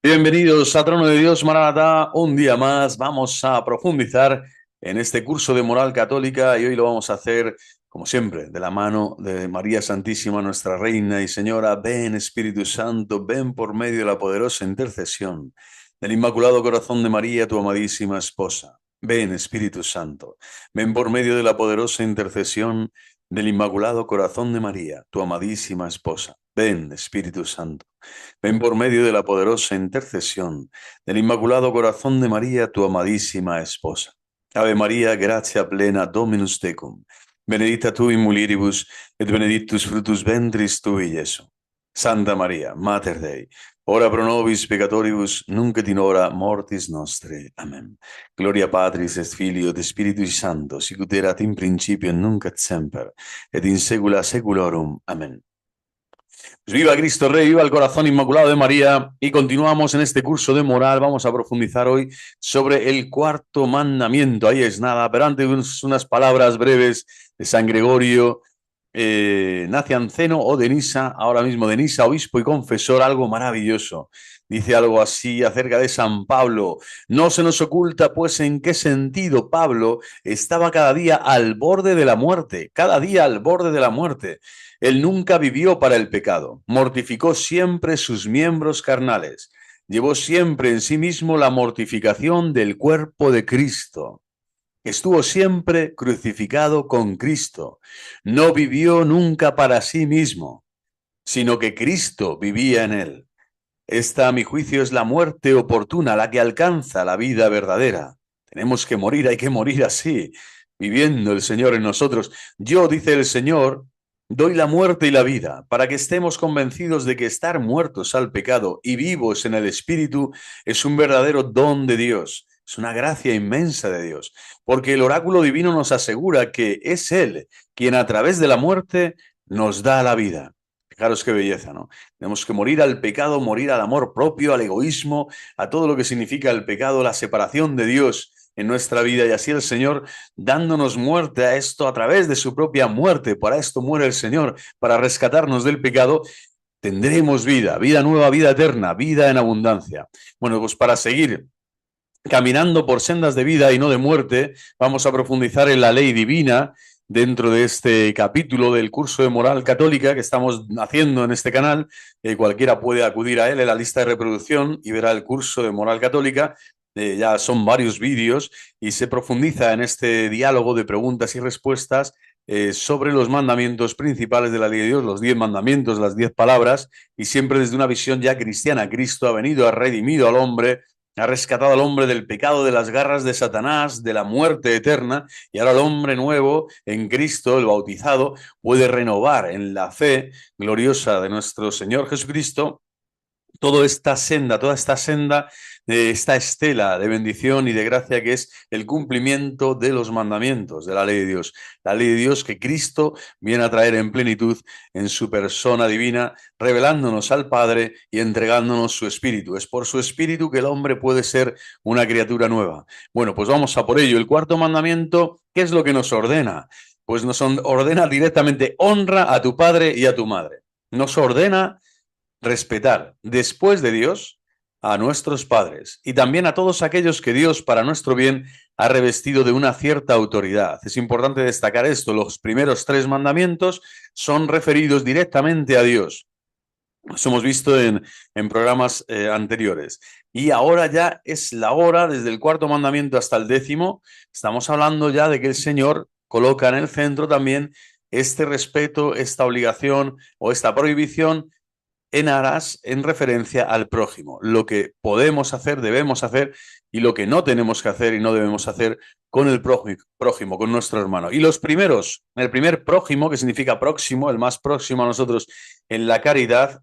Bienvenidos a Trono de Dios, Maranatá. Un día más vamos a profundizar en este curso de moral católica y hoy lo vamos a hacer, como siempre, de la mano de María Santísima, nuestra Reina y Señora. Ven, Espíritu Santo, ven por medio de la poderosa intercesión del Inmaculado Corazón de María, tu amadísima esposa. Ven, Espíritu Santo, ven por medio de la poderosa intercesión del Inmaculado Corazón de María, tu amadísima esposa. Ven, Espíritu Santo. Ven por medio de la poderosa intercesión del Inmaculado Corazón de María, tu amadísima esposa. Ave María, gratia plena, Dominus tecum. Benedicta tu in mulieribus, et benedictus fructus ventris tui, Iesu. Santa María, Mater Dei, ora pro nobis peccatoribus, nunc et in hora mortis nostre. Amen. Gloria Patris et Filio et Spiritui Sancto, sic ut erat in principio et nunc et semper, et in saecula saeculorum. Amen. Pues viva Cristo Rey, viva el corazón inmaculado de María. Y continuamos en este curso de moral. Vamos a profundizar hoy sobre el cuarto mandamiento. Ahí es nada, pero antes unas palabras breves de San Gregorio Nacianceno o de Nisa, ahora mismo de Nisa, obispo y confesor, algo maravilloso. Dice algo así acerca de San Pablo. No se nos oculta, pues, en qué sentido Pablo estaba cada día al borde de la muerte, cada día al borde de la muerte. Él nunca vivió para el pecado, mortificó siempre sus miembros carnales, llevó siempre en sí mismo la mortificación del cuerpo de Cristo. Estuvo siempre crucificado con Cristo. No vivió nunca para sí mismo, sino que Cristo vivía en él. Esta, a mi juicio, es la muerte oportuna, la que alcanza la vida verdadera. Tenemos que morir, hay que morir así, viviendo el Señor en nosotros. Yo, dice el Señor, doy la muerte y la vida, para que estemos convencidos de que estar muertos al pecado y vivos en el Espíritu es un verdadero don de Dios. Es una gracia inmensa de Dios, porque el oráculo divino nos asegura que es Él quien a través de la muerte nos da la vida. Fijaros qué belleza, ¿no? Tenemos que morir al pecado, morir al amor propio, al egoísmo, a todo lo que significa el pecado, la separación de Dios en nuestra vida, y así el Señor dándonos muerte a esto a través de su propia muerte. Para esto muere el Señor, para rescatarnos del pecado. Tendremos vida, vida nueva, vida eterna, vida en abundancia. Bueno, pues para seguir caminando por sendas de vida y no de muerte, vamos a profundizar en la ley divina dentro de este capítulo del curso de moral católica que estamos haciendo en este canal. Cualquiera puede acudir a él en la lista de reproducción y verá el curso de moral católica. Ya son varios vídeos y se profundiza en este diálogo de preguntas y respuestas sobre los mandamientos principales de la ley de Dios, los 10 mandamientos, las 10 palabras, y siempre desde una visión ya cristiana. Cristo ha venido, ha redimido al hombre, ha rescatado al hombre del pecado, de las garras de Satanás, de la muerte eterna, y ahora el hombre nuevo en Cristo, el bautizado, puede renovar en la fe gloriosa de nuestro Señor Jesucristo toda esta senda, esta estela de bendición y de gracia que es el cumplimiento de los mandamientos de la ley de Dios. La ley de Dios que Cristo viene a traer en plenitud en su persona divina, revelándonos al Padre y entregándonos su Espíritu. Es por su Espíritu que el hombre puede ser una criatura nueva. Bueno, pues vamos a por ello. El cuarto mandamiento, ¿qué es lo que nos ordena? Pues nos ordena directamente: honra a tu padre y a tu madre. Nos ordena respetar después de Dios a nuestros padres y también a todos aquellos que Dios, para nuestro bien, ha revestido de una cierta autoridad. Es importante destacar esto: los primeros 3 mandamientos son referidos directamente a Dios. Los hemos visto en programas anteriores. Y ahora ya es la hora, desde el cuarto mandamiento hasta el 10º, estamos hablando ya de que el Señor coloca en el centro también este respeto, esta obligación o esta prohibición en aras, en referencia al prójimo, lo que podemos hacer, debemos hacer, y lo que no tenemos que hacer y no debemos hacer con el prójimo, con nuestro hermano. Y los primeros, el primer prójimo, que significa próximo, el más próximo a nosotros en la caridad,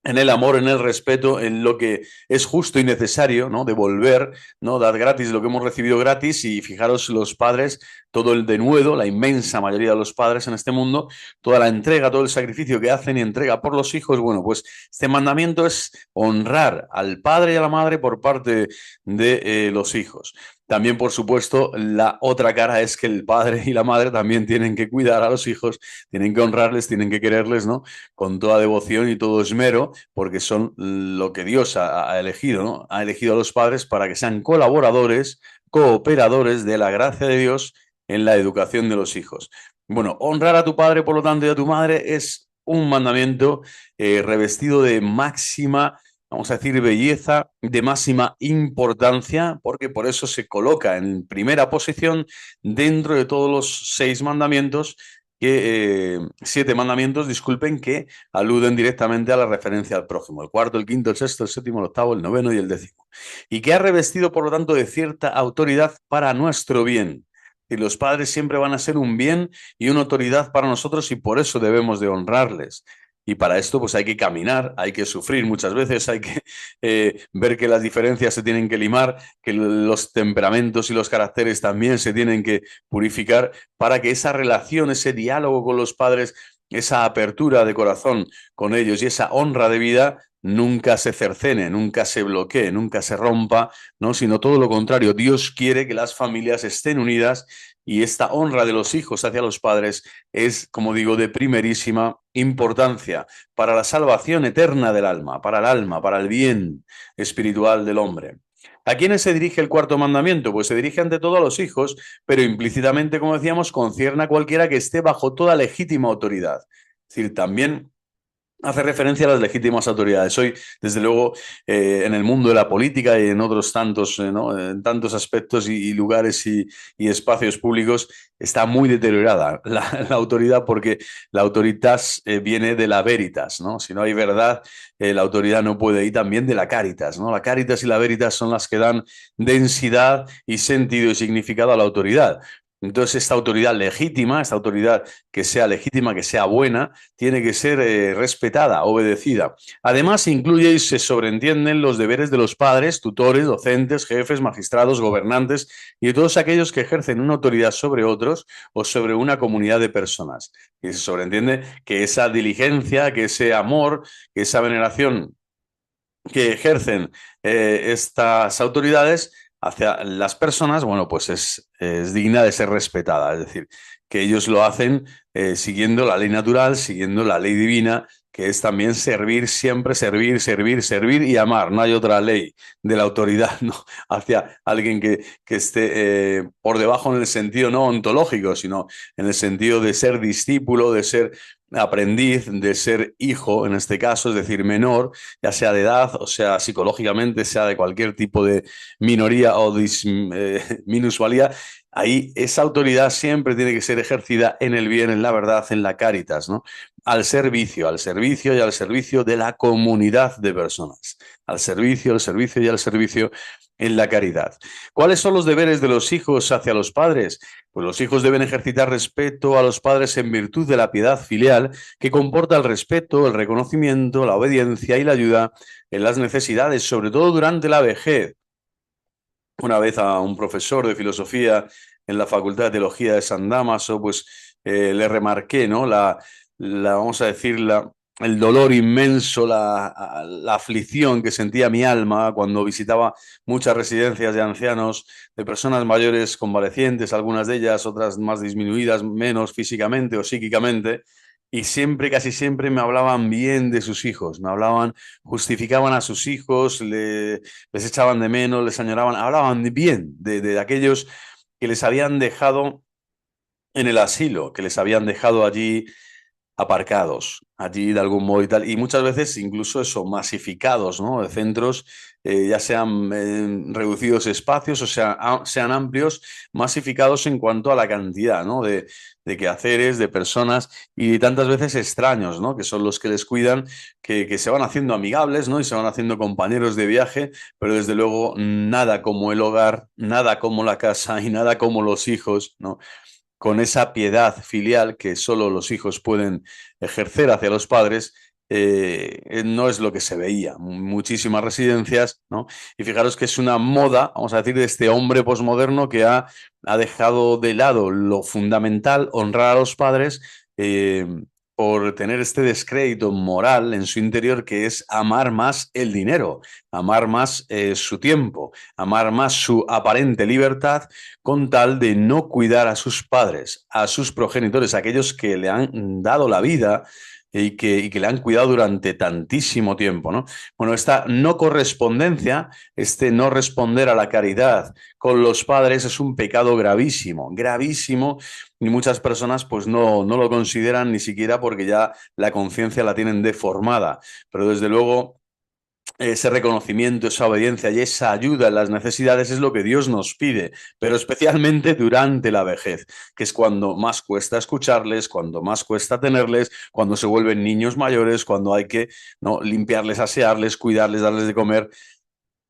en el amor, en el respeto, en lo que es justo y necesario, ¿no? Devolver, ¿no? Dar gratis lo que hemos recibido gratis. Y fijaros, los padres, todo el denuedo, la inmensa mayoría de los padres en este mundo, toda la entrega, todo el sacrificio que hacen y entrega por los hijos. Bueno, pues este mandamiento es honrar al padre y a la madre por parte de los hijos. También, por supuesto, la otra cara es que el padre y la madre también tienen que cuidar a los hijos, tienen que honrarles, tienen que quererles, ¿no? Con toda devoción y todo esmero, porque son lo que Dios ha elegido, ¿no? Ha elegido a los padres para que sean colaboradores, cooperadores de la gracia de Dios en la educación de los hijos. Bueno, honrar a tu padre, por lo tanto, y a tu madre es un mandamiento revestido de máxima, vamos a decir, belleza, de máxima importancia, porque por eso se coloca en primera posición dentro de todos los 6 mandamientos, siete mandamientos, disculpen, que aluden directamente a la referencia al prójimo, el cuarto, el quinto, el sexto, el séptimo, el octavo, el noveno y el décimo, y que ha revestido, por lo tanto, de cierta autoridad para nuestro bien. Y los padres siempre van a ser un bien y una autoridad para nosotros y por eso debemos de honrarles. Y para esto pues hay que caminar, hay que sufrir muchas veces, hay que ver que las diferencias se tienen que limar, que los temperamentos y los caracteres también se tienen que purificar para que esa relación, ese diálogo con los padres, esa apertura de corazón con ellos y esa honra de vida nunca se cercene, nunca se bloquee, nunca se rompa, ¿no? Sino todo lo contrario. Dios quiere que las familias estén unidas y esta honra de los hijos hacia los padres es, como digo, de primerísima importancia para la salvación eterna del alma, para el bien espiritual del hombre. ¿A quiénes se dirige el cuarto mandamiento? Pues se dirige ante todo a los hijos, pero implícitamente, como decíamos, concierne a cualquiera que esté bajo toda legítima autoridad. Es decir, también hace referencia a las legítimas autoridades. Hoy, desde luego, en el mundo de la política y en otros tantos, ¿no? En tantos aspectos y lugares y espacios públicos, está muy deteriorada la autoridad porque la autoritas viene de la veritas, ¿no? Si no hay verdad, la autoridad no puede. Y también de la caritas, ¿no? La caritas y la veritas son las que dan densidad y sentido y significado a la autoridad. Entonces, esta autoridad legítima, esta autoridad que sea legítima, que sea buena, tiene que ser respetada, obedecida. Además, incluye y se sobreentienden los deberes de los padres, tutores, docentes, jefes, magistrados, gobernantes y de todos aquellos que ejercen una autoridad sobre otros o sobre una comunidad de personas. Y se sobreentiende que esa diligencia, que ese amor, que esa veneración que ejercen estas autoridades hacia las personas, bueno, pues es digna de ser respetada. Es decir, que ellos lo hacen siguiendo la ley natural, siguiendo la ley divina, que es también servir, siempre servir, servir, servir y amar. No hay otra ley de la autoridad, ¿no? Hacia alguien que esté por debajo en el sentido no ontológico, sino en el sentido de ser discípulo, de ser aprendiz, de ser hijo, en este caso, es decir, menor, ya sea de edad, o sea, psicológicamente, sea de cualquier tipo de minoría o minusvalía, ahí esa autoridad siempre tiene que ser ejercida en el bien, en la verdad, en la caritas, ¿no? Al servicio y al servicio de la comunidad de personas. Al servicio y al servicio en la caridad. ¿Cuáles son los deberes de los hijos hacia los padres? Pues los hijos deben ejercitar respeto a los padres en virtud de la piedad filial que comporta el respeto, el reconocimiento, la obediencia y la ayuda en las necesidades, sobre todo durante la vejez. Una vez a un profesor de filosofía en la Facultad de Teología de San Dámaso, pues le remarqué, ¿no? Vamos a decir, el dolor inmenso, la aflicción que sentía mi alma cuando visitaba muchas residencias de ancianos, de personas mayores convalecientes, algunas de ellas, otras más disminuidas, menos físicamente o psíquicamente, y siempre, casi siempre me hablaban bien de sus hijos, me hablaban, justificaban a sus hijos, les echaban de menos, les añoraban, hablaban bien de aquellos que les habían dejado en el asilo, que les habían dejado allí aparcados, allí de algún modo y tal, y muchas veces incluso eso, masificados, ¿no? De centros, ya sean reducidos espacios o sean amplios, masificados en cuanto a la cantidad, ¿no? De quehaceres, de personas y tantas veces extraños, ¿no? Que son los que les cuidan, que se van haciendo amigables, ¿no? Y se van haciendo compañeros de viaje, pero desde luego nada como el hogar, nada como la casa y nada como los hijos, ¿no? Con esa piedad filial que solo los hijos pueden ejercer hacia los padres, no es lo que se veía. Muchísimas residencias, ¿no? Y fijaros que es una moda, vamos a decir, de este hombre posmoderno que ha dejado de lado lo fundamental, honrar a los padres, por tener este descrédito moral en su interior, que es amar más el dinero, amar más su tiempo, amar más su aparente libertad, con tal de no cuidar a sus padres, a sus progenitores, a aquellos que le han dado la vida y que le han cuidado durante tantísimo tiempo, ¿no? Bueno, esta no correspondencia, este no responder a la caridad con los padres es un pecado gravísimo, gravísimo, y muchas personas pues no lo consideran ni siquiera porque ya la conciencia la tienen deformada, pero desde luego ese reconocimiento, esa obediencia y esa ayuda en las necesidades es lo que Dios nos pide, pero especialmente durante la vejez, que es cuando más cuesta escucharles, cuando más cuesta tenerles, cuando se vuelven niños mayores, cuando hay que, ¿no?, limpiarles, asearles, cuidarles, darles de comer.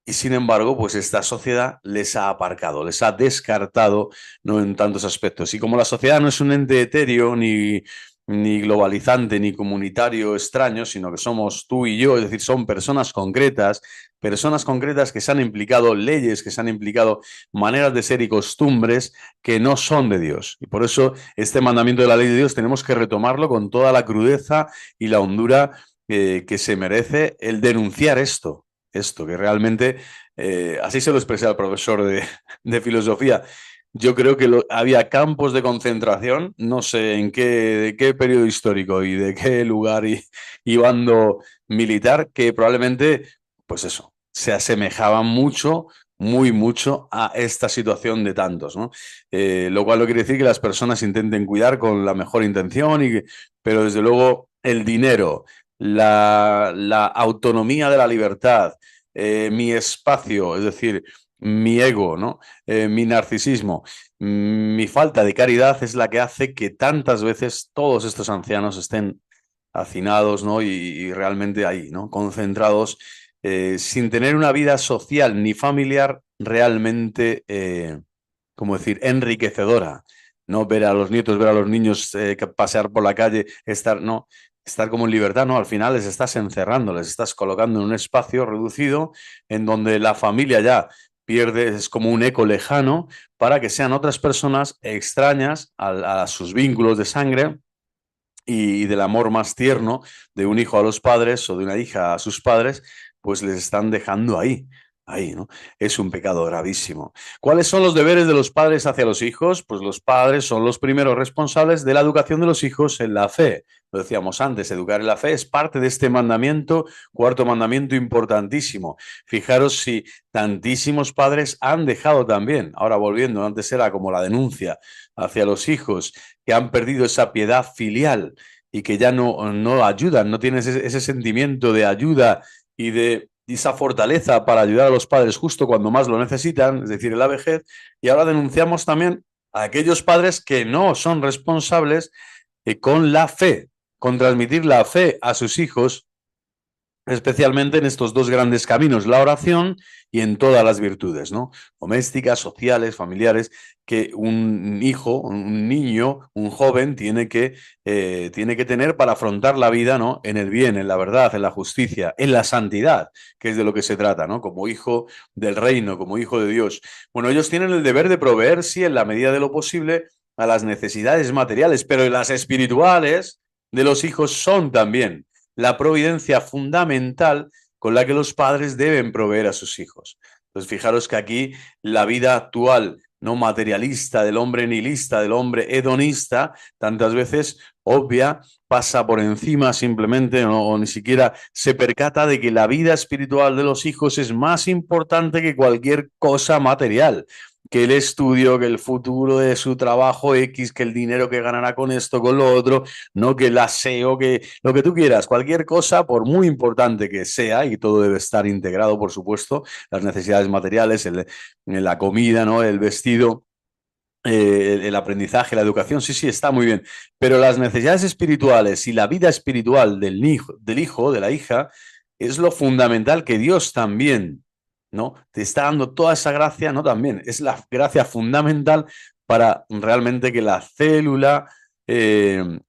Y sin embargo, pues esta sociedad les ha aparcado, les ha descartado, ¿no?, en tantos aspectos. Y como la sociedad no es un ente etéreo, ni globalizante, ni comunitario extraño, sino que somos tú y yo, es decir, son personas concretas que se han implicado, leyes que se han implicado, maneras de ser y costumbres que no son de Dios. Y por eso este mandamiento de la ley de Dios tenemos que retomarlo con toda la crudeza y la hondura que se merece el denunciar esto, que realmente, así se lo expresé al profesor de filosofía. Yo creo que había campos de concentración, no sé de qué periodo histórico y de qué lugar y bando militar, que probablemente, pues eso, se asemejaban mucho, muy mucho a esta situación de tantos, ¿no? Lo cual no quiere decir que las personas intenten cuidar con la mejor intención, pero desde luego el dinero, la autonomía de la libertad, mi espacio, es decir, mi ego, ¿no? Mi narcisismo, mi falta de caridad es la que hace que tantas veces todos estos ancianos estén hacinados, ¿no? Y realmente ahí, ¿no?, concentrados, sin tener una vida social ni familiar realmente, ¿cómo decir?, enriquecedora. No ver a los nietos, ver a los niños pasear por la calle, estar como en libertad, no, al final les estás encerrando, les estás colocando en un espacio reducido en donde la familia ya pierde, es como un eco lejano para que sean otras personas extrañas a sus vínculos de sangre y del amor más tierno de un hijo a los padres o de una hija a sus padres, pues les están dejando ahí, ¿no? Es un pecado gravísimo. ¿Cuáles son los deberes de los padres hacia los hijos? Pues los padres son los primeros responsables de la educación de los hijos en la fe. Lo decíamos antes, educar en la fe es parte de este mandamiento, cuarto mandamiento importantísimo. Fijaros si tantísimos padres han dejado también, ahora volviendo, antes era como la denuncia hacia los hijos, que han perdido esa piedad filial y que ya no ayudan, no tienen ese sentimiento de ayuda y esa fortaleza para ayudar a los padres justo cuando más lo necesitan, es decir, en la vejez. Y ahora denunciamos también a aquellos padres que no son responsables con la fe, con transmitir la fe a sus hijos, especialmente en estos dos grandes caminos, la oración y en todas las virtudes, ¿no?, domésticas, sociales, familiares, que un hijo, un niño, un joven tiene que tener para afrontar la vida, ¿no?, en el bien, en la verdad, en la justicia, en la santidad, que es de lo que se trata, ¿no?, como hijo del reino, como hijo de Dios. Bueno, ellos tienen el deber de proveer, sí, en la medida de lo posible, a las necesidades materiales, pero las espirituales de los hijos son también la providencia fundamental con la que los padres deben proveer a sus hijos. Entonces, fijaros que aquí la vida actual, no materialista, del hombre nihilista, del hombre hedonista, tantas veces obvia, pasa por encima simplemente o ni siquiera se percata de que la vida espiritual de los hijos es más importante que cualquier cosa material, que el estudio, que el futuro de su trabajo X, que el dinero que ganará con esto, con lo otro, no que el aseo, que lo que tú quieras, cualquier cosa, por muy importante que sea, y todo debe estar integrado, por supuesto, las necesidades materiales, la comida, ¿no?, el vestido, el aprendizaje, la educación, sí, sí, está muy bien, pero las necesidades espirituales y la vida espiritual del hijo, de la hija, es lo fundamental que Dios también, ¿no?, te está dando toda esa gracia, ¿no?, también es la gracia fundamental para realmente que la célula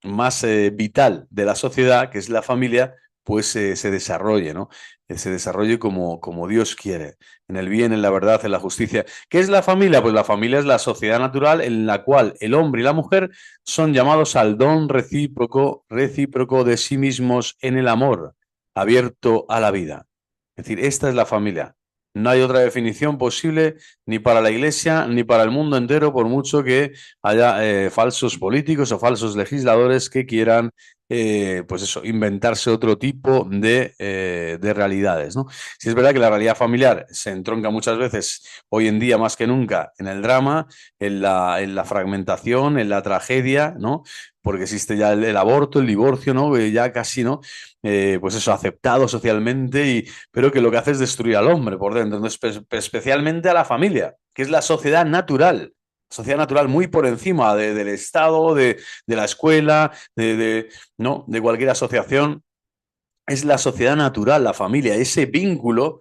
más vital de la sociedad, que es la familia, pues se desarrolle, ¿no? se desarrolle como Dios quiere, en el bien, en la verdad, en la justicia. ¿Qué es la familia? Pues la familia es la sociedad natural en la cual el hombre y la mujer son llamados al don recíproco de sí mismos en el amor, abierto a la vida. Es decir, esta es la familia. No hay otra definición posible ni para la Iglesia ni para el mundo entero, por mucho que haya falsos políticos o falsos legisladores que quieran, pues eso, inventarse otro tipo de realidades, ¿no? Sí es verdad que la realidad familiar se entronca muchas veces, hoy en día más que nunca, en el drama, en la fragmentación, en la tragedia, ¿no? Porque existe ya el aborto, el divorcio, ¿no? Ya casi, ¿no? Pues eso, aceptado socialmente, pero que lo que hace es destruir al hombre por dentro. Entonces, especialmente a la familia, que es la sociedad natural muy por encima del Estado, de la escuela, ¿no? De cualquier asociación. Es la sociedad natural, la familia, ese vínculo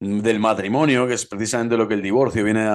del matrimonio, que es precisamente lo que el divorcio viene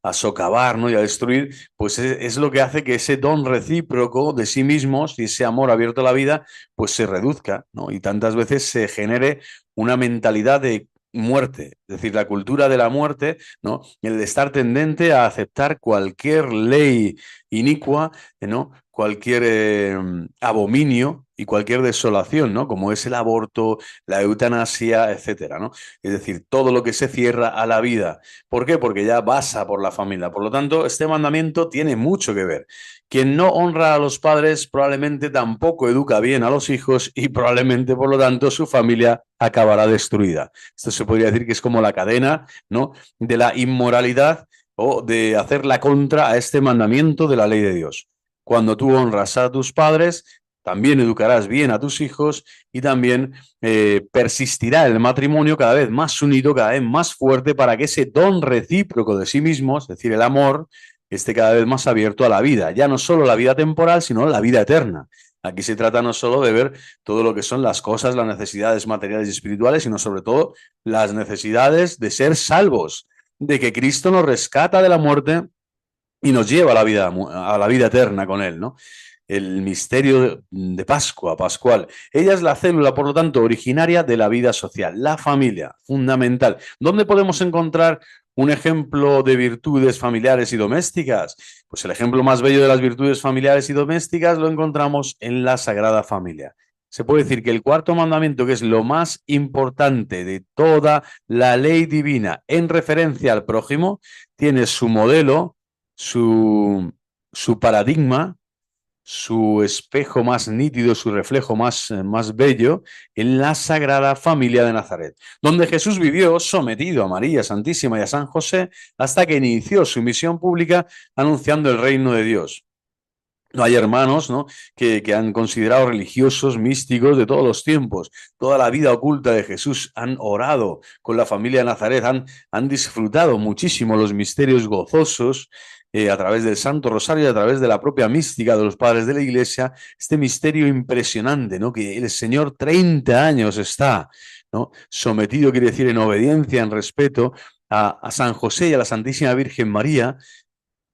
a socavar, ¿no? Y a destruir, pues es lo que hace que ese don recíproco de sí mismos y ese amor abierto a la vida, pues se reduzca, ¿no? Y tantas veces se genere una mentalidad de muerte, es decir, la cultura de la muerte, ¿no? El de estar tendente a aceptar cualquier ley inicua, ¿no? Cualquier abominio y cualquier desolación, ¿no? Como es el aborto, la eutanasia, etcétera, ¿no? Es decir, todo lo que se cierra a la vida. ¿Por qué? Porque ya pasa por la familia. Por lo tanto, este mandamiento tiene mucho que ver. Quien no honra a los padres probablemente tampoco educa bien a los hijos y probablemente, por lo tanto, su familia acabará destruida. Esto se podría decir que es como la cadena, ¿no? De la inmoralidad o de hacer la contra a este mandamiento de la ley de Dios. Cuando tú honras a tus padres, también educarás bien a tus hijos y también persistirá el matrimonio cada vez más unido, cada vez más fuerte, para que ese don recíproco de sí mismos, es decir, el amor, esté cada vez más abierto a la vida. Ya no solo la vida temporal, sino la vida eterna. Aquí se trata no solo de ver todo lo que son las cosas, las necesidades materiales y espirituales, sino sobre todo las necesidades de ser salvos, de que Cristo nos rescata de la muerte y nos lleva a la vida eterna con Él, ¿no? El misterio de Pascua, pascual. Ella es la célula, por lo tanto, originaria de la vida social, la familia, fundamental. ¿Dónde podemos encontrar un ejemplo de virtudes familiares y domésticas? Pues el ejemplo más bello de las virtudes familiares y domésticas lo encontramos en la Sagrada Familia. Se puede decir que el cuarto mandamiento, que es lo más importante de toda la ley divina en referencia al prójimo, tiene su modelo, su paradigma, su espejo más nítido, su reflejo más bello en la Sagrada Familia de Nazaret, donde Jesús vivió sometido a María Santísima y a San José hasta que inició su misión pública anunciando el reino de Dios. No hay hermanos, ¿no? que han considerado religiosos, místicos de todos los tiempos. Toda la vida oculta de Jesús han orado con la familia de Nazaret, han disfrutado muchísimo los misterios gozosos a través del Santo Rosario y a través de la propia mística de los padres de la Iglesia. Este misterio impresionante, ¿no? Que el Señor 30 años está, ¿no? Sometido, quiere decir, en obediencia, en respeto a San José y a la Santísima Virgen María,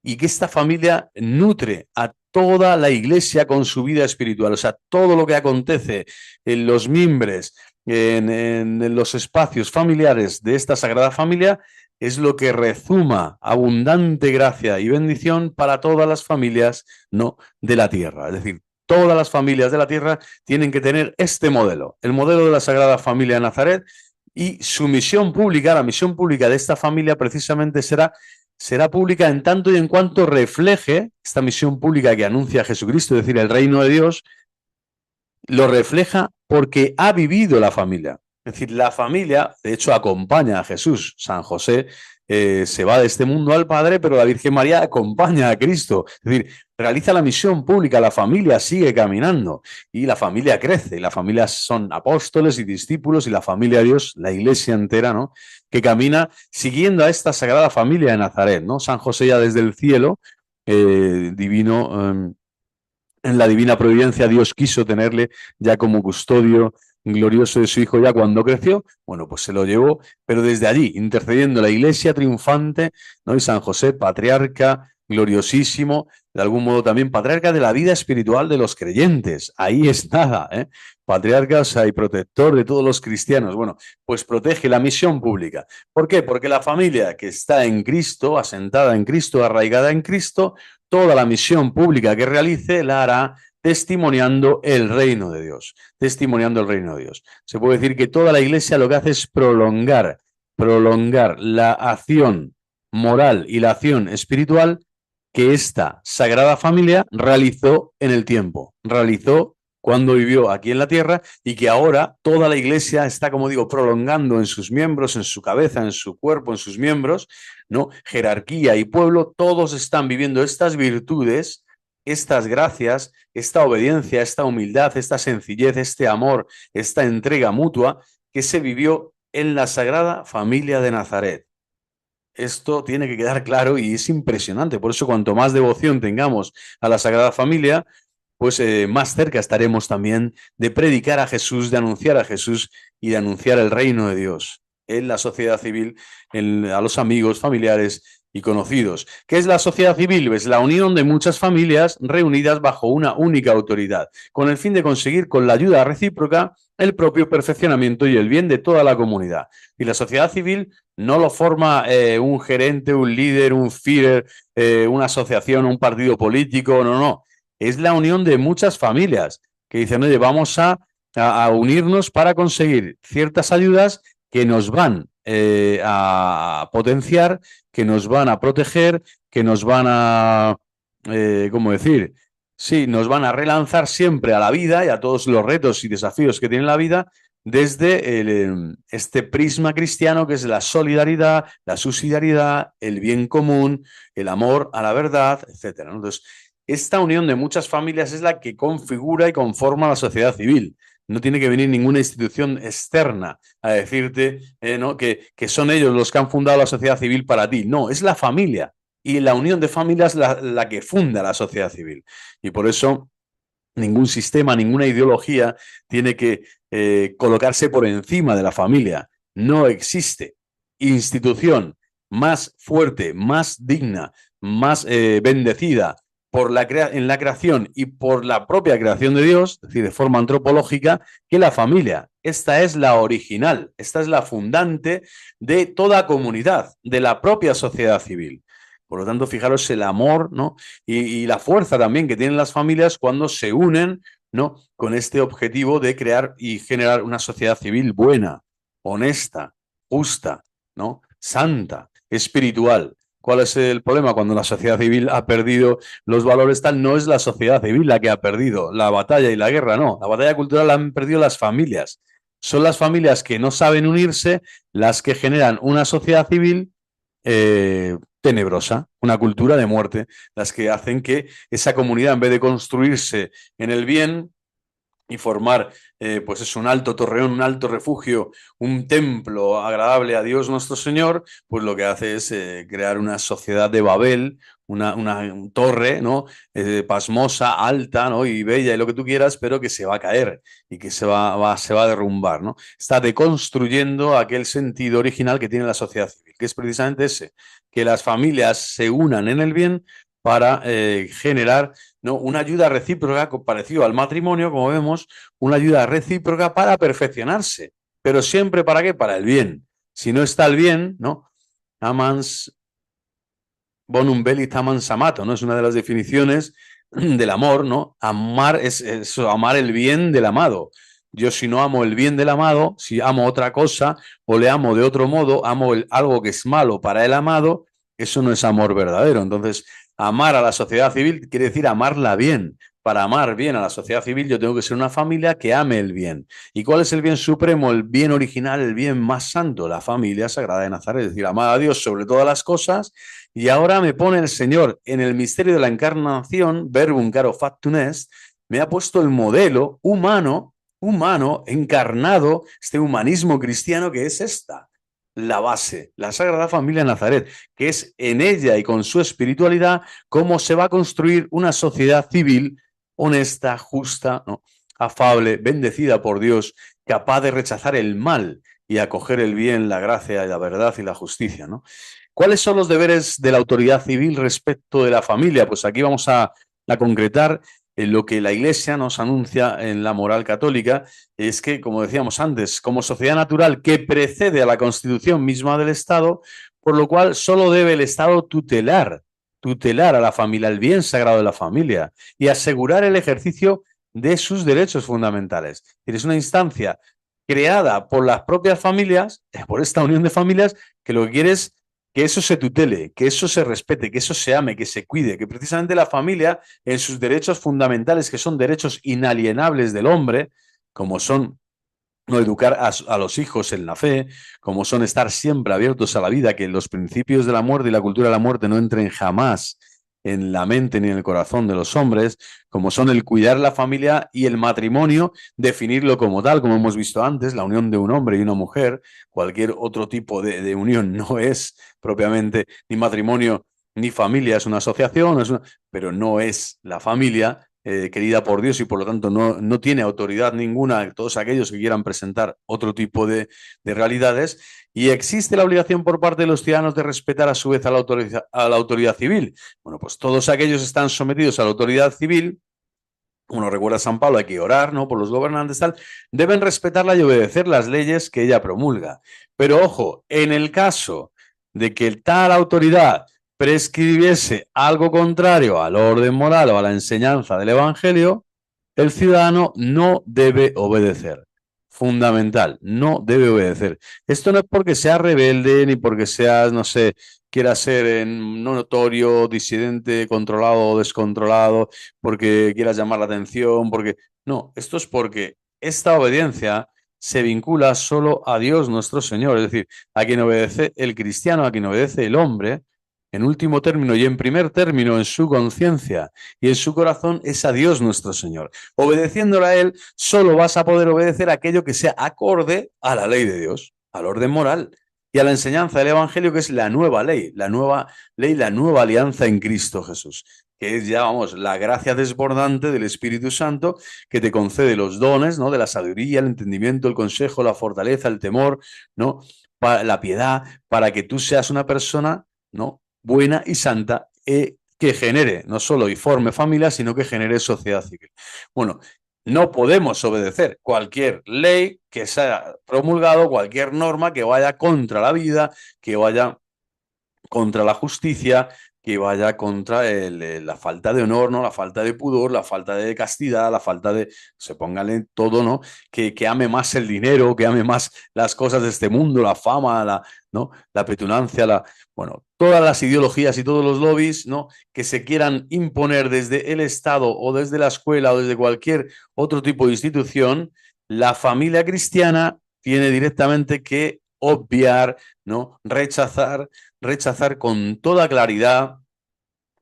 y que esta familia nutre a toda la Iglesia con su vida espiritual. O sea, todo lo que acontece en los mimbres, en los espacios familiares de esta Sagrada Familia, es lo que rezuma abundante gracia y bendición para todas las familias, ¿no?, de la tierra. Es decir, todas las familias de la tierra tienen que tener este modelo, el modelo de la Sagrada Familia de Nazaret, y su misión pública, la misión pública de esta familia precisamente será pública en tanto y en cuanto refleje esta misión pública que anuncia Jesucristo, es decir, el reino de Dios, lo refleja porque ha vivido la familia. Es decir, la familia, de hecho, acompaña a Jesús. San José se va de este mundo al Padre, pero la Virgen María acompaña a Cristo. Es decir, realiza la misión pública, la familia sigue caminando y la familia crece. Y la familia son apóstoles y discípulos y la familia de Dios, la iglesia entera, ¿no?, que camina siguiendo a esta Sagrada Familia de Nazaret, ¿no? San José ya desde el cielo, divino, en la divina providencia, Dios quiso tenerle ya como custodio glorioso de su hijo ya cuando creció. Bueno, pues se lo llevó, pero desde allí, intercediendo la iglesia triunfante, ¿no? Y San José, patriarca, gloriosísimo, de algún modo también patriarca de la vida espiritual de los creyentes. Ahí es nada, ¿eh? Patriarca, o sea, y protector de todos los cristianos. Bueno, pues protege la misión pública. ¿Por qué? Porque la familia que está en Cristo, asentada en Cristo, arraigada en Cristo, toda la misión pública que realice la hará testimoniando el reino de Dios, testimoniando el reino de Dios. Se puede decir que toda la iglesia lo que hace es prolongar la acción moral y la acción espiritual que esta Sagrada Familia realizó en el tiempo, realizó cuando vivió aquí en la tierra y que ahora toda la iglesia está, como digo, prolongando en sus miembros, en su cabeza, en su cuerpo, en sus miembros, ¿no? Jerarquía y pueblo, todos están viviendo estas virtudes, estas gracias, esta obediencia, esta humildad, esta sencillez, este amor, esta entrega mutua que se vivió en la Sagrada Familia de Nazaret. Esto tiene que quedar claro y es impresionante. Por eso, cuanto más devoción tengamos a la Sagrada Familia, pues más cerca estaremos también de predicar a Jesús, de anunciar a Jesús y de anunciar el reino de Dios en la sociedad civil, a los amigos, familiares y conocidos. ¿Qué es la sociedad civil? Es la unión de muchas familias reunidas bajo una única autoridad, con el fin de conseguir con la ayuda recíproca el propio perfeccionamiento y el bien de toda la comunidad. Y la sociedad civil no lo forma un gerente, un líder, un Führer, una asociación, un partido político, no. Es la unión de muchas familias que dicen, oye, vamos a unirnos para conseguir ciertas ayudas que nos van a potenciar, que nos van a proteger, que nos van a, ¿cómo decir? Sí, nos van a relanzar siempre a la vida y a todos los retos y desafíos que tiene la vida desde este prisma cristiano que es la solidaridad, la subsidiariedad, el bien común, el amor a la verdad, etcétera, ¿no? Entonces, esta unión de muchas familias es la que configura y conforma la sociedad civil. No tiene que venir ninguna institución externa a decirte ¿no? que son ellos los que han fundado la sociedad civil para ti. No, es la familia. Y la unión de familias la que funda la sociedad civil. Y por eso ningún sistema, ninguna ideología tiene que colocarse por encima de la familia. No existe institución más fuerte, más digna, más bendecida en la creación y por la propia creación de Dios, es decir, de forma antropológica, que la familia. Esta es la original, esta es la fundante de toda comunidad, de la propia sociedad civil. Por lo tanto, fijaros el amor, ¿no? Y la fuerza también que tienen las familias cuando se unen, ¿no? Con este objetivo de crear y generar una sociedad civil buena, honesta, justa, ¿no? Santa, espiritual. ¿Cuál es el problema? Cuando la sociedad civil ha perdido los valores tal, no es la sociedad civil la que ha perdido la batalla y la guerra, no. La batalla cultural la han perdido las familias. Son las familias que no saben unirse las que generan una sociedad civil tenebrosa, una cultura de muerte, las que hacen que esa comunidad, en vez de construirse en el bien y formar, pues es un alto torreón, un alto refugio, un templo agradable a Dios nuestro Señor, pues lo que hace es crear una sociedad de Babel, una torre, ¿no? Pasmosa, alta, ¿no? Y bella y lo que tú quieras, pero que se va a caer y que se va a derrumbar, ¿no? Está deconstruyendo aquel sentido original que tiene la sociedad civil, que es precisamente ese, que las familias se unan en el bien para generar, ¿no? Una ayuda recíproca, parecido al matrimonio, como vemos, una ayuda recíproca para perfeccionarse. Pero siempre, ¿para qué? Para el bien. Si no está el bien, ¿no? Amans bonum velit amans amato, ¿no? Es una de las definiciones del amor, ¿no? Amar es amar el bien del amado. Yo si no amo el bien del amado, si amo otra cosa o le amo de otro modo, amo algo que es malo para el amado, eso no es amor verdadero. Entonces, amar a la sociedad civil quiere decir amarla bien. Para amar bien a la sociedad civil yo tengo que ser una familia que ame el bien. ¿Y cuál es el bien supremo, el bien original, el bien más santo? La familia sagrada de Nazaret, es decir, amar a Dios sobre todas las cosas. Y ahora me pone el Señor en el misterio de la encarnación, verbum caro factum est, me ha puesto el modelo humano, encarnado, este humanismo cristiano que es esta, la base, la Sagrada Familia de Nazaret, que es en ella y con su espiritualidad cómo se va a construir una sociedad civil honesta, justa, ¿no? Afable, bendecida por Dios, capaz de rechazar el mal y acoger el bien, la gracia y la verdad y la justicia, ¿no? ¿Cuáles son los deberes de la autoridad civil respecto de la familia? Pues aquí vamos a concretar lo que la Iglesia nos anuncia en la moral católica, es que, como decíamos antes, como sociedad natural que precede a la constitución misma del Estado, por lo cual solo debe el Estado tutelar a la familia, el bien sagrado de la familia y asegurar el ejercicio de sus derechos fundamentales. Es una instancia creada por las propias familias, por esta unión de familias, que lo que quiere es que eso se tutele, que eso se respete, que eso se ame, que se cuide, que precisamente la familia, en sus derechos fundamentales, que son derechos inalienables del hombre, como son no educar a los hijos en la fe, como son estar siempre abiertos a la vida, que los principios de la muerte y la cultura de la muerte no entren jamás en la mente ni en el corazón de los hombres, como son el cuidar la familia y el matrimonio, definirlo como tal, como hemos visto antes, la unión de un hombre y una mujer. Cualquier otro tipo de unión no es propiamente ni matrimonio ni familia, es una asociación, pero no es la familia. Querida por Dios y por lo tanto no tiene autoridad ninguna todos aquellos que quieran presentar otro tipo de realidades, y existe la obligación por parte de los ciudadanos de respetar a su vez a la autoridad civil. Bueno, pues todos aquellos están sometidos a la autoridad civil. Uno recuerda a San Pablo, hay que orar, ¿no?, por los gobernantes, tal, deben respetarla y obedecer las leyes que ella promulga. Pero ojo, en el caso de que tal autoridad prescribiese algo contrario al orden moral o a la enseñanza del Evangelio, el ciudadano no debe obedecer. Fundamental, no debe obedecer. Esto no es porque sea rebelde ni porque seas, no sé, quiera ser no notorio, disidente, controlado o descontrolado, porque quieras llamar la atención, porque... No, esto es porque esta obediencia se vincula solo a Dios nuestro Señor, es decir, a quien obedece el cristiano, a quien obedece el hombre, en último término y en primer término en su conciencia y en su corazón, es a Dios nuestro Señor. Obedeciéndole a Él, solo vas a poder obedecer aquello que sea acorde a la ley de Dios, al orden moral y a la enseñanza del Evangelio, que es la nueva ley, la nueva alianza en Cristo Jesús, que es ya, vamos, la gracia desbordante del Espíritu Santo que te concede los dones, ¿no?, de la sabiduría, el entendimiento, el consejo, la fortaleza, el temor, ¿no?, la piedad, para que tú seas una persona, ¿no?, buena y santa, que genere no solo y forme familia, sino que genere sociedad civil. Bueno, no podemos obedecer cualquier ley que sea promulgado, cualquier norma que vaya contra la vida, que vaya contra la justicia, que vaya contra la falta de honor, ¿no?, la falta de pudor, la falta de castidad, la falta de, se póngale todo, ¿no?, que ame más el dinero, que ame más las cosas de este mundo, la fama, ¿no?, la petulancia, bueno, todas las ideologías y todos los lobbies, ¿no?, que se quieran imponer desde el Estado o desde la escuela o desde cualquier otro tipo de institución. La familia cristiana tiene directamente que obviar, ¿no?, rechazar con toda claridad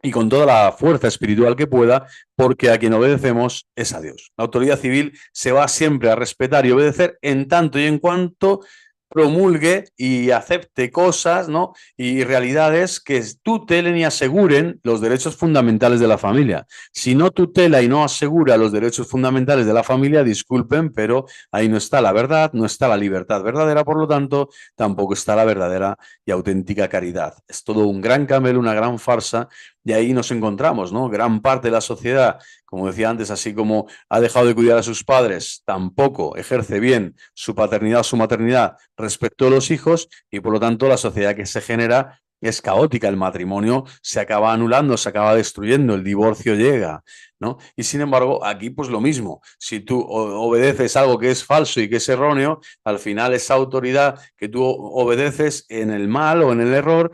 y con toda la fuerza espiritual que pueda, porque a quien obedecemos es a Dios. La autoridad civil se va siempre a respetar y obedecer en tanto y en cuanto promulgue y acepte cosas, ¿no?, y realidades que tutelen y aseguren los derechos fundamentales de la familia. Si no tutela y no asegura los derechos fundamentales de la familia, disculpen, pero ahí no está la verdad, no está la libertad verdadera, por lo tanto, tampoco está la verdadera y auténtica caridad. Es todo un gran camelo, una gran farsa, y ahí nos encontramos, ¿no? Gran parte de la sociedad, como decía antes, así como ha dejado de cuidar a sus padres, tampoco ejerce bien su paternidad o su maternidad respecto a los hijos, y por lo tanto la sociedad que se genera es caótica. El matrimonio se acaba anulando, se acaba destruyendo, el divorcio llega, ¿no? Y sin embargo, aquí pues lo mismo. Si tú obedeces algo que es falso y que es erróneo, al final esa autoridad que tú obedeces en el mal o en el error,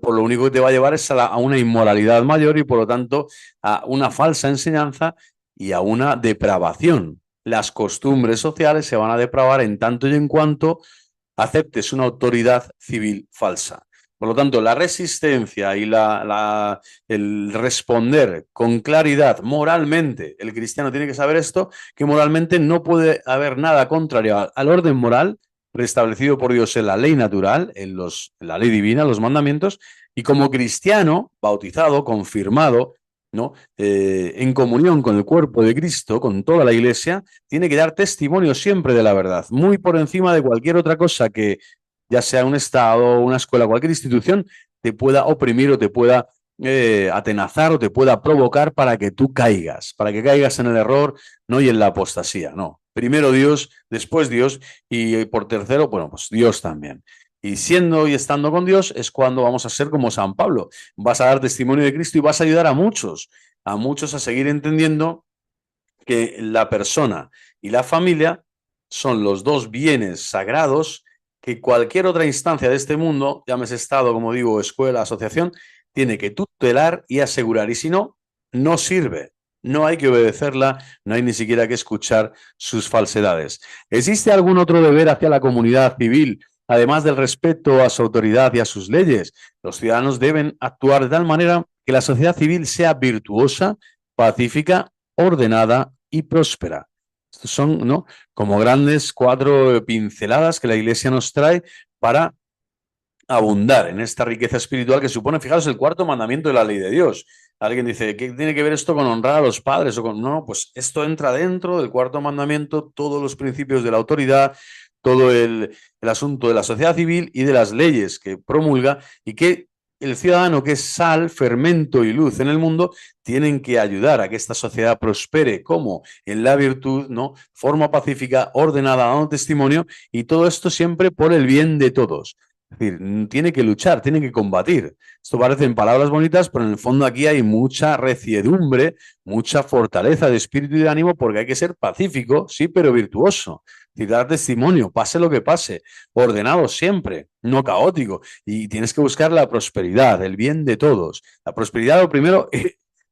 por lo único que te va a llevar es a una inmoralidad mayor y por lo tanto a una falsa enseñanza y a una depravación. Las costumbres sociales se van a depravar en tanto y en cuanto aceptes una autoridad civil falsa. Por lo tanto, la resistencia y el responder con claridad moralmente, el cristiano tiene que saber esto, que moralmente no puede haber nada contrario al orden moral preestablecido por Dios en la ley natural, en la ley divina, los mandamientos, y como cristiano, bautizado, confirmado, ¿no?, en comunión con el cuerpo de Cristo, con toda la Iglesia, tiene que dar testimonio siempre de la verdad, muy por encima de cualquier otra cosa que, ya sea un Estado, una escuela, cualquier institución, te pueda oprimir o te pueda atenazar o te pueda provocar para que tú caigas, para que caigas en el error, no y en la apostasía, no. Primero Dios, después Dios y por tercero, bueno, pues Dios también. Y siendo y estando con Dios es cuando vamos a ser como San Pablo. Vas a dar testimonio de Cristo y vas a ayudar a muchos a seguir entendiendo que la persona y la familia son los dos bienes sagrados que cualquier otra instancia de este mundo, llámese Estado, como digo, escuela, asociación, tiene que tutelar y asegurar. Y si no, no sirve. No hay que obedecerla, no hay ni siquiera que escuchar sus falsedades. ¿Existe algún otro deber hacia la comunidad civil, además del respeto a su autoridad y a sus leyes? Los ciudadanos deben actuar de tal manera que la sociedad civil sea virtuosa, pacífica, ordenada y próspera. Estos son, ¿no?, como grandes 4 pinceladas que la Iglesia nos trae para abundar en esta riqueza espiritual que supone, fijaros, el cuarto mandamiento de la ley de Dios. Alguien dice, ¿qué tiene que ver esto con honrar a los padres? O con... No, pues esto entra dentro del cuarto mandamiento, todos los principios de la autoridad, todo el asunto de la sociedad civil y de las leyes que promulga y que el ciudadano, que es sal, fermento y luz en el mundo, tienen que ayudar a que esta sociedad prospere como en la virtud, ¿no? Forma pacífica, ordenada, dando testimonio, y todo esto siempre por el bien de todos. Es decir, tiene que luchar, tiene que combatir. Esto parecen palabras bonitas, pero en el fondo aquí hay mucha reciedumbre, mucha fortaleza de espíritu y de ánimo, porque hay que ser pacífico, sí, pero virtuoso. Es decir, dar testimonio, pase lo que pase, ordenado siempre, no caótico. Y tienes que buscar la prosperidad, el bien de todos. La prosperidad, lo primero,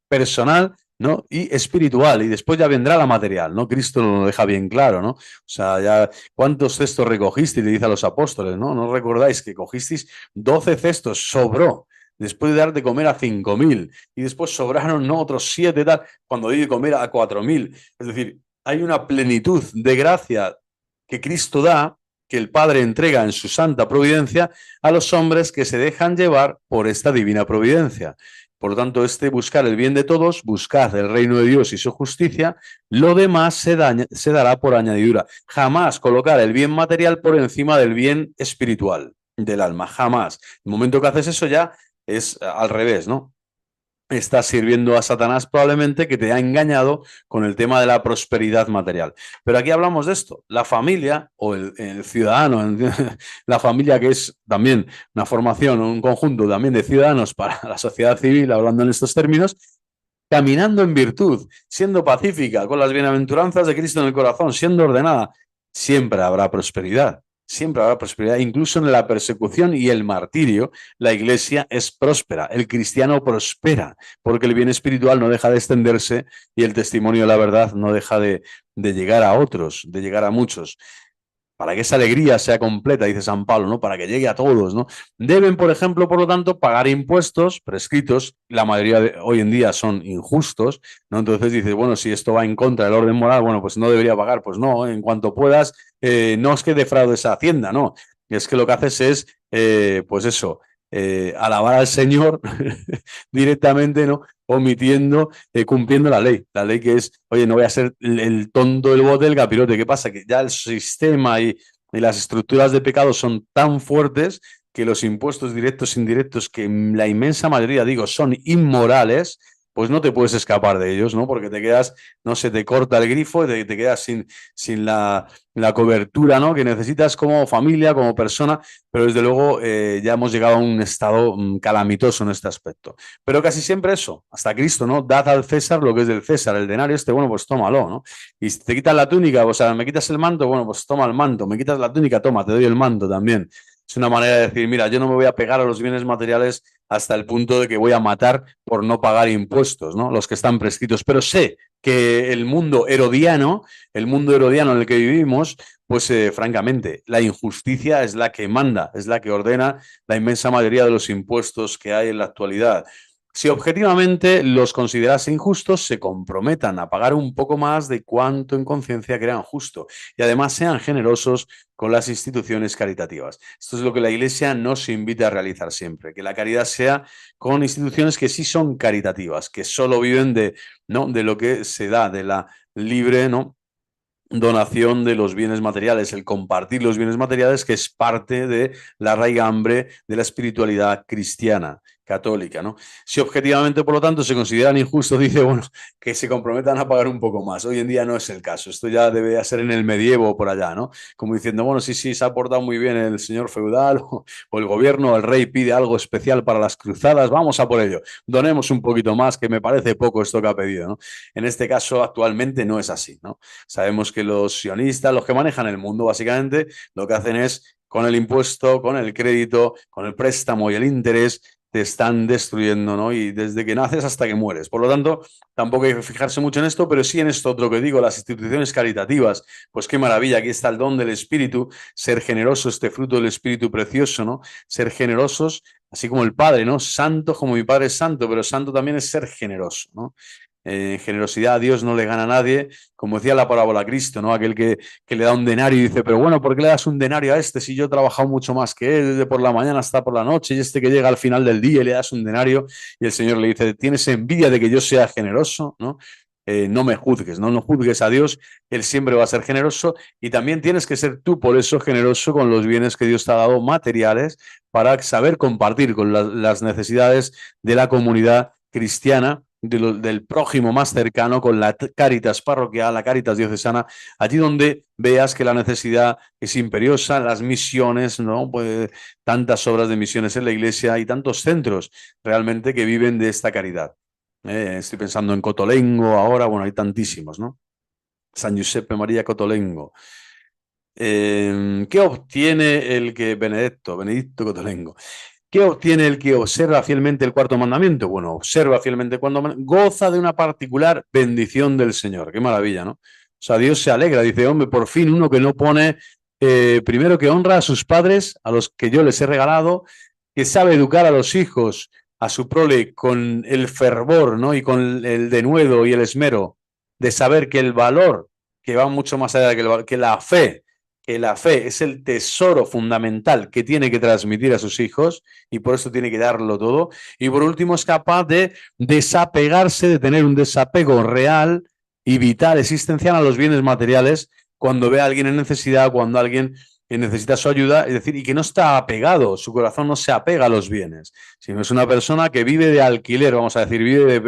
personal, ¿no?, y espiritual, y después ya vendrá la material, ¿no? Cristo lo deja bien claro, ¿no? O sea, ya cuántos cestos recogisteis, le dice a los apóstoles, ¿no? ¿No recordáis que cogisteis 12 cestos, sobró, después de dar de comer a 5.000, y después sobraron, ¿no?, otros 7, tal, cuando di de comer a 4.000. Es decir, hay una plenitud de gracia que Cristo da, que el Padre entrega en su santa providencia a los hombres que se dejan llevar por esta divina providencia. Por lo tanto, buscar el bien de todos, buscar el reino de Dios y su justicia, lo demás se dará por añadidura. Jamás colocar el bien material por encima del bien espiritual del alma, jamás. El momento que haces eso ya es al revés, ¿no? Estás sirviendo a Satanás probablemente, que te ha engañado con el tema de la prosperidad material. Pero aquí hablamos de esto, la familia o el ciudadano, la familia, que es también una formación, un conjunto también de ciudadanos para la sociedad civil, hablando en estos términos, caminando en virtud, siendo pacífica, con las bienaventuranzas de Cristo en el corazón, siendo ordenada, siempre habrá prosperidad. Siempre habrá prosperidad, incluso en la persecución y el martirio, la iglesia es próspera, el cristiano prospera, porque el bien espiritual no deja de extenderse y el testimonio de la verdad no deja de llegar a otros, de llegar a muchos. Para que esa alegría sea completa, dice San Pablo, ¿no?, para que llegue a todos, ¿no? Deben, por ejemplo, por lo tanto, pagar impuestos prescritos. La mayoría de hoy en día son injustos, ¿no? Entonces dice, bueno, si esto va en contra del orden moral, bueno, pues no debería pagar. Pues no, en cuanto puedas, no es que defraudes a Hacienda, no. Es que lo que haces es, pues eso, alabar al Señor directamente, ¿no?, omitiendo, cumpliendo la ley que es, oye, no voy a ser el tonto, el bote, el capirote. ¿Qué pasa? Que ya el sistema y las estructuras de pecado son tan fuertes que los impuestos directos e indirectos, que la inmensa mayoría, digo, son inmorales, pues no te puedes escapar de ellos, ¿no? Porque te quedas, no se te corta el grifo y te quedas sin la cobertura, ¿no?, que necesitas como familia, como persona, pero desde luego ya hemos llegado a un estado calamitoso en este aspecto. Pero casi siempre eso, hasta Cristo, ¿no? Dad al César lo que es del César, el denario este, bueno, pues tómalo, ¿no? Y si te quitas la túnica, o sea, me quitas el manto, bueno, pues toma el manto, me quitas la túnica, toma, te doy el manto también. Es una manera de decir, mira, yo no me voy a pegar a los bienes materiales hasta el punto de que voy a matar por no pagar impuestos, ¿no?, los que están prescritos. Pero sé que el mundo herodiano en el que vivimos, pues francamente, la injusticia es la que manda, es la que ordena la inmensa mayoría de los impuestos que hay en la actualidad. Si objetivamente los considerase injustos, se comprometan a pagar un poco más de cuanto en conciencia crean justo, y además sean generosos con las instituciones caritativas. Esto es lo que la Iglesia nos invita a realizar siempre, que la caridad sea con instituciones que sí son caritativas, que solo viven de, ¿no?, de lo que se da, de la libre, ¿no?, donación de los bienes materiales, el compartir los bienes materiales, que es parte de la raigambre de la espiritualidad cristiana, católica, ¿no? Si objetivamente, por lo tanto, se consideran injustos, dice, bueno, que se comprometan a pagar un poco más. Hoy en día no es el caso. Esto ya debe ser en el medievo o por allá, ¿no? Como diciendo, bueno, sí, sí, se ha portado muy bien el señor feudal o el gobierno, el rey pide algo especial para las cruzadas, vamos a por ello. Donemos un poquito más, que me parece poco esto que ha pedido, ¿no? En este caso, actualmente no es así, ¿no? Sabemos que los sionistas, los que manejan el mundo, básicamente, lo que hacen es, con el impuesto, con el crédito, con el préstamo y el interés, te están destruyendo, ¿no? Y desde que naces hasta que mueres. Por lo tanto, tampoco hay que fijarse mucho en esto, pero sí en esto otro que digo, las instituciones caritativas. Pues qué maravilla, aquí está el don del Espíritu, ser generoso, este fruto del Espíritu precioso, ¿no? Ser generosos, así como el Padre, ¿no? Santo como mi Padre es santo, pero santo también es ser generoso, ¿no? Generosidad a Dios no le gana a nadie, como decía la parábola Cristo, ¿no? Aquel que le da un denario y dice, pero bueno, ¿por qué le das un denario a este si yo he trabajado mucho más que él, desde por la mañana hasta por la noche, y este que llega al final del día y le das un denario? Y el Señor le dice, ¿tienes envidia de que yo sea generoso? ¿No? No me juzgues, ¿no? No juzgues a Dios, Él siempre va a ser generoso, y también tienes que ser tú por eso generoso con los bienes que Dios te ha dado, materiales, para saber compartir con las necesidades de la comunidad cristiana, del prójimo más cercano, con la Cáritas parroquial, la Cáritas diocesana, allí donde veas que la necesidad es imperiosa, las misiones, ¿no? Pues tantas obras de misiones en la iglesia y tantos centros realmente que viven de esta caridad. Estoy pensando en Cotolengo ahora, bueno, hay tantísimos, ¿no? San Giuseppe María Cotolengo. ¿Qué obtiene el que Benedicto Cotolengo? ¿Qué obtiene el que observa fielmente el cuarto mandamiento? Bueno, observa fielmente cuando goza de una particular bendición del Señor. Qué maravilla, ¿no? O sea, Dios se alegra, dice, hombre, por fin uno que no pone, primero que honra a sus padres, a los que yo les he regalado, que sabe educar a los hijos, a su prole, con el fervor, ¿no? Y con el denuedo y el esmero de saber que el valor, que va mucho más allá de que la fe es el tesoro fundamental que tiene que transmitir a sus hijos, y por eso tiene que darlo todo. Y por último, es capaz de desapegarse, de tener un desapego real y vital, existencial, a los bienes materiales cuando ve a alguien en necesidad, cuando alguien necesita su ayuda, es decir, y que no está apegado, su corazón no se apega a los bienes, sino es una persona que vive de alquiler, vamos a decir, vive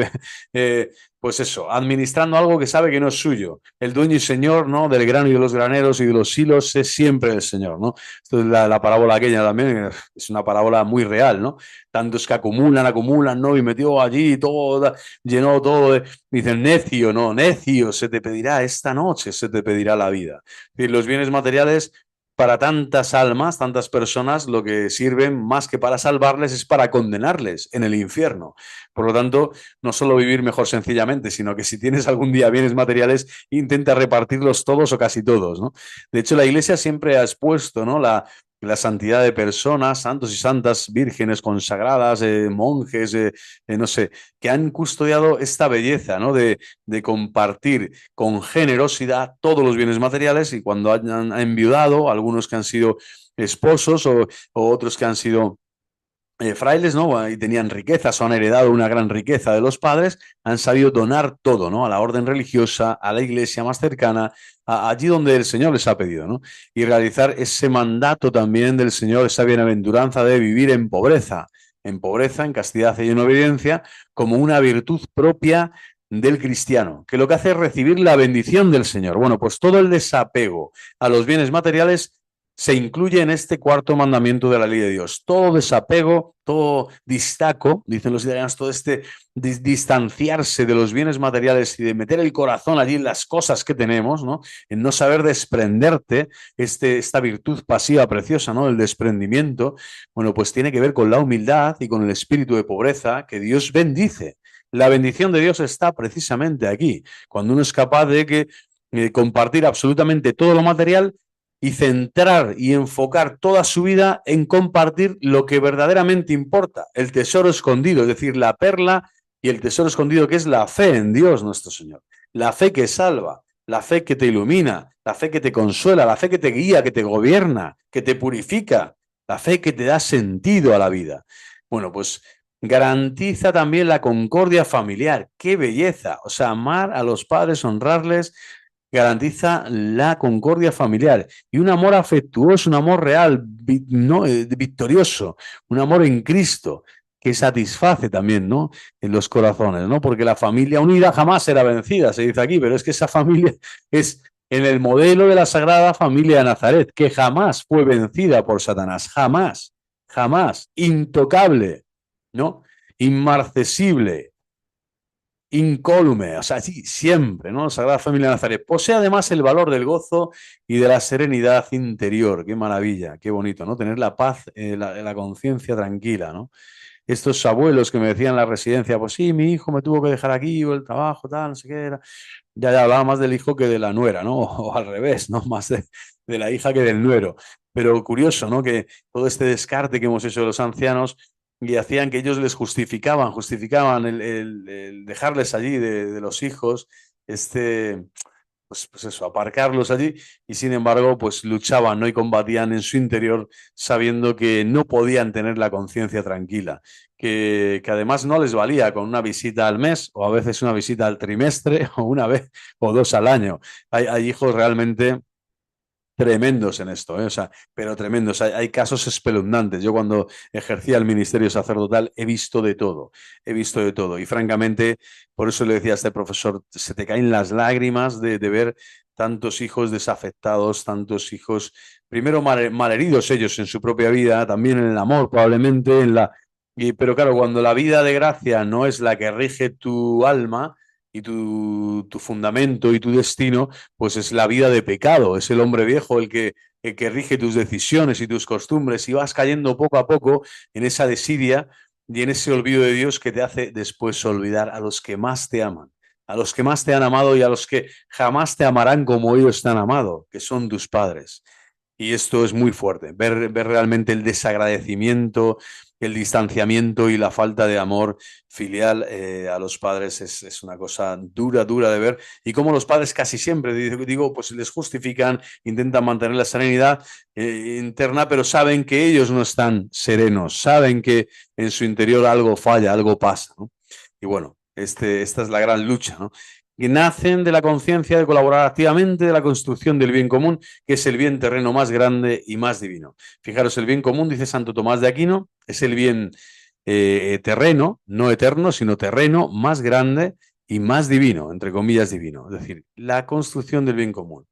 de, pues eso, administrando algo que sabe que no es suyo. El dueño y señor, ¿no? Del grano y de los graneros y de los hilos es siempre el Señor, ¿no? Esto es la parábola aquella también, es una parábola muy real, ¿no? Tantos que acumulan, ¿no? Y metió allí todo, llenó todo de... Dicen, necio, no, necio, se te pedirá esta noche, se te pedirá la vida. Es decir, los bienes materiales para tantas almas, tantas personas, lo que sirven más que para salvarles es para condenarles en el infierno. Por lo tanto, no solo vivir mejor sencillamente, sino que si tienes algún día bienes materiales, intenta repartirlos todos o casi todos, ¿no? De hecho, la Iglesia siempre ha expuesto, ¿no? La santidad de personas, santos y santas, vírgenes consagradas, monjes, no sé, que han custodiado esta belleza, ¿no? De compartir con generosidad todos los bienes materiales, y cuando han enviudado, algunos que han sido esposos o otros que han sido frailes, ¿no? Y tenían riquezas o han heredado una gran riqueza de los padres, han sabido donar todo, ¿no? A la orden religiosa, a la iglesia más cercana, allí donde el Señor les ha pedido, ¿no? Y realizar ese mandato también del Señor, esa bienaventuranza de vivir en pobreza, en castidad y en obediencia, como una virtud propia del cristiano, que lo que hace es recibir la bendición del Señor. Bueno, pues todo el desapego a los bienes materiales se incluye en este cuarto mandamiento de la ley de Dios. Todo desapego, todo distaco, dicen los italianos, todo este distanciarse de los bienes materiales y de meter el corazón allí en las cosas que tenemos, ¿no? En no saber desprenderte, esta virtud pasiva preciosa, ¿no? El desprendimiento, bueno, pues tiene que ver con la humildad y con el espíritu de pobreza que Dios bendice. La bendición de Dios está precisamente aquí, cuando uno es capaz de compartir absolutamente todo lo material y centrar y enfocar toda su vida en compartir lo que verdaderamente importa, el tesoro escondido, es decir, la perla y el tesoro escondido, que es la fe en Dios nuestro Señor, la fe que salva, la fe que te ilumina, la fe que te consuela, la fe que te guía, que te gobierna, que te purifica, la fe que te da sentido a la vida. Bueno, pues garantiza también la concordia familiar. ¡Qué belleza! O sea, amar a los padres, honrarles, garantiza la concordia familiar y un amor afectuoso, un amor real, ¿no? Victorioso, un amor en Cristo que satisface también, ¿no? En los corazones, ¿no? Porque la familia unida jamás será vencida, se dice aquí, pero es que esa familia es en el modelo de la Sagrada Familia de Nazaret, que jamás fue vencida por Satanás, jamás, jamás, intocable, ¿no? Inmarcesible, incólume, o sea, sí, siempre, ¿no? Sagrada Familia de Nazaret. Posee además el valor del gozo y de la serenidad interior. Qué maravilla, qué bonito, ¿no? Tener la paz, la conciencia tranquila, ¿no? Estos abuelos que me decían en la residencia, pues sí, mi hijo me tuvo que dejar aquí, o el trabajo, tal, no sé qué era. Ya hablaba más del hijo que de la nuera, ¿no? O al revés, ¿no? Más de la hija que del nuero. Pero curioso, ¿no? Que todo este descarte que hemos hecho de los ancianos y hacían que ellos les justificaban el dejarles allí de los hijos, este, pues eso, aparcarlos allí y sin embargo, pues luchaban, ¿no? Y combatían en su interior sabiendo que no podían tener la conciencia tranquila, que además no les valía con una visita al mes o a veces una visita al trimestre o una vez o dos al año. Hay hijos realmente tremendos en esto, ¿eh? O sea, pero tremendos. Hay casos espeluznantes. Yo cuando ejercía el ministerio sacerdotal he visto de todo, he visto de todo. Y francamente, por eso le decía a este profesor, se te caen las lágrimas de ver tantos hijos desafectados, tantos hijos, primero malheridos ellos en su propia vida, también en el amor probablemente, pero claro, cuando la vida de gracia no es la que rige tu alma y tu fundamento y tu destino, pues es la vida de pecado, es el hombre viejo el que rige tus decisiones y tus costumbres y vas cayendo poco a poco en esa desidia y en ese olvido de Dios que te hace después olvidar a los que más te aman, a los que más te han amado y a los que jamás te amarán como ellos te han amado, que son tus padres. Y esto es muy fuerte, ver realmente el desagradecimiento, el distanciamiento y la falta de amor filial a los padres es una cosa dura, dura de ver. Y como los padres casi siempre, digo, pues les justifican, intentan mantener la serenidad interna, pero saben que ellos no están serenos, saben que en su interior algo falla, algo pasa, ¿no? Y bueno, esta es la gran lucha, ¿no? Que nacen de la conciencia de colaborar activamente de la construcción del bien común, que es el bien terreno más grande y más divino. Fijaros, el bien común, dice Santo Tomás de Aquino, es el bien terreno, no eterno, sino terreno, más grande y más divino, entre comillas divino. Es decir, la construcción del bien común.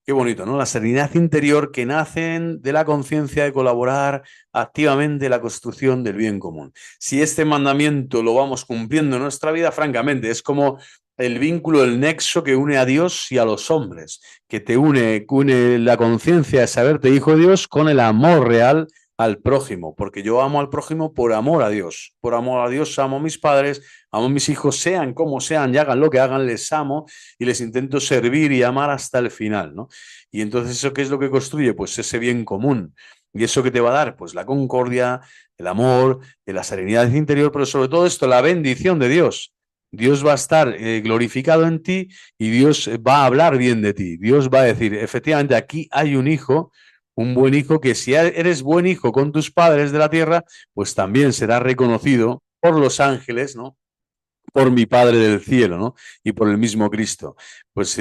Qué bonito, ¿no? La serenidad interior que nacen de la conciencia de colaborar activamente en la construcción del bien común. Si este mandamiento lo vamos cumpliendo en nuestra vida, francamente, es como el vínculo, el nexo que une a Dios y a los hombres, que te une la conciencia de saberte hijo de Dios con el amor real al prójimo, porque yo amo al prójimo por amor a Dios. Por amor a Dios amo a mis padres, amo a mis hijos, sean como sean y hagan lo que hagan, les amo y les intento servir y amar hasta el final, ¿no? Y entonces, ¿eso qué es lo que construye? Pues ese bien común. ¿Y eso qué te va a dar? Pues la concordia, el amor, la serenidad interior, pero sobre todo esto, la bendición de Dios. Dios va a estar glorificado en ti y Dios va a hablar bien de ti. Dios va a decir, efectivamente, aquí hay un hijo, un buen hijo, que si eres buen hijo con tus padres de la tierra, pues también será reconocido por los ángeles, ¿no? Por mi Padre del cielo, ¿no? Y por el mismo Cristo. Pues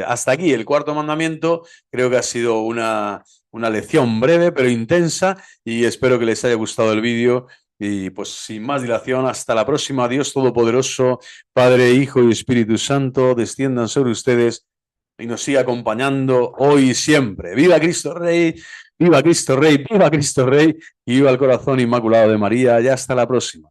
hasta aquí el cuarto mandamiento. Creo que ha sido una lección breve pero intensa y espero que les haya gustado el vídeo. Y pues sin más dilación, hasta la próxima. Dios Todopoderoso, Padre, Hijo y Espíritu Santo, desciendan sobre ustedes y nos siga acompañando hoy y siempre. ¡Viva Cristo Rey! ¡Viva Cristo Rey! ¡Viva Cristo Rey! Y viva el corazón inmaculado de María. Ya hasta la próxima.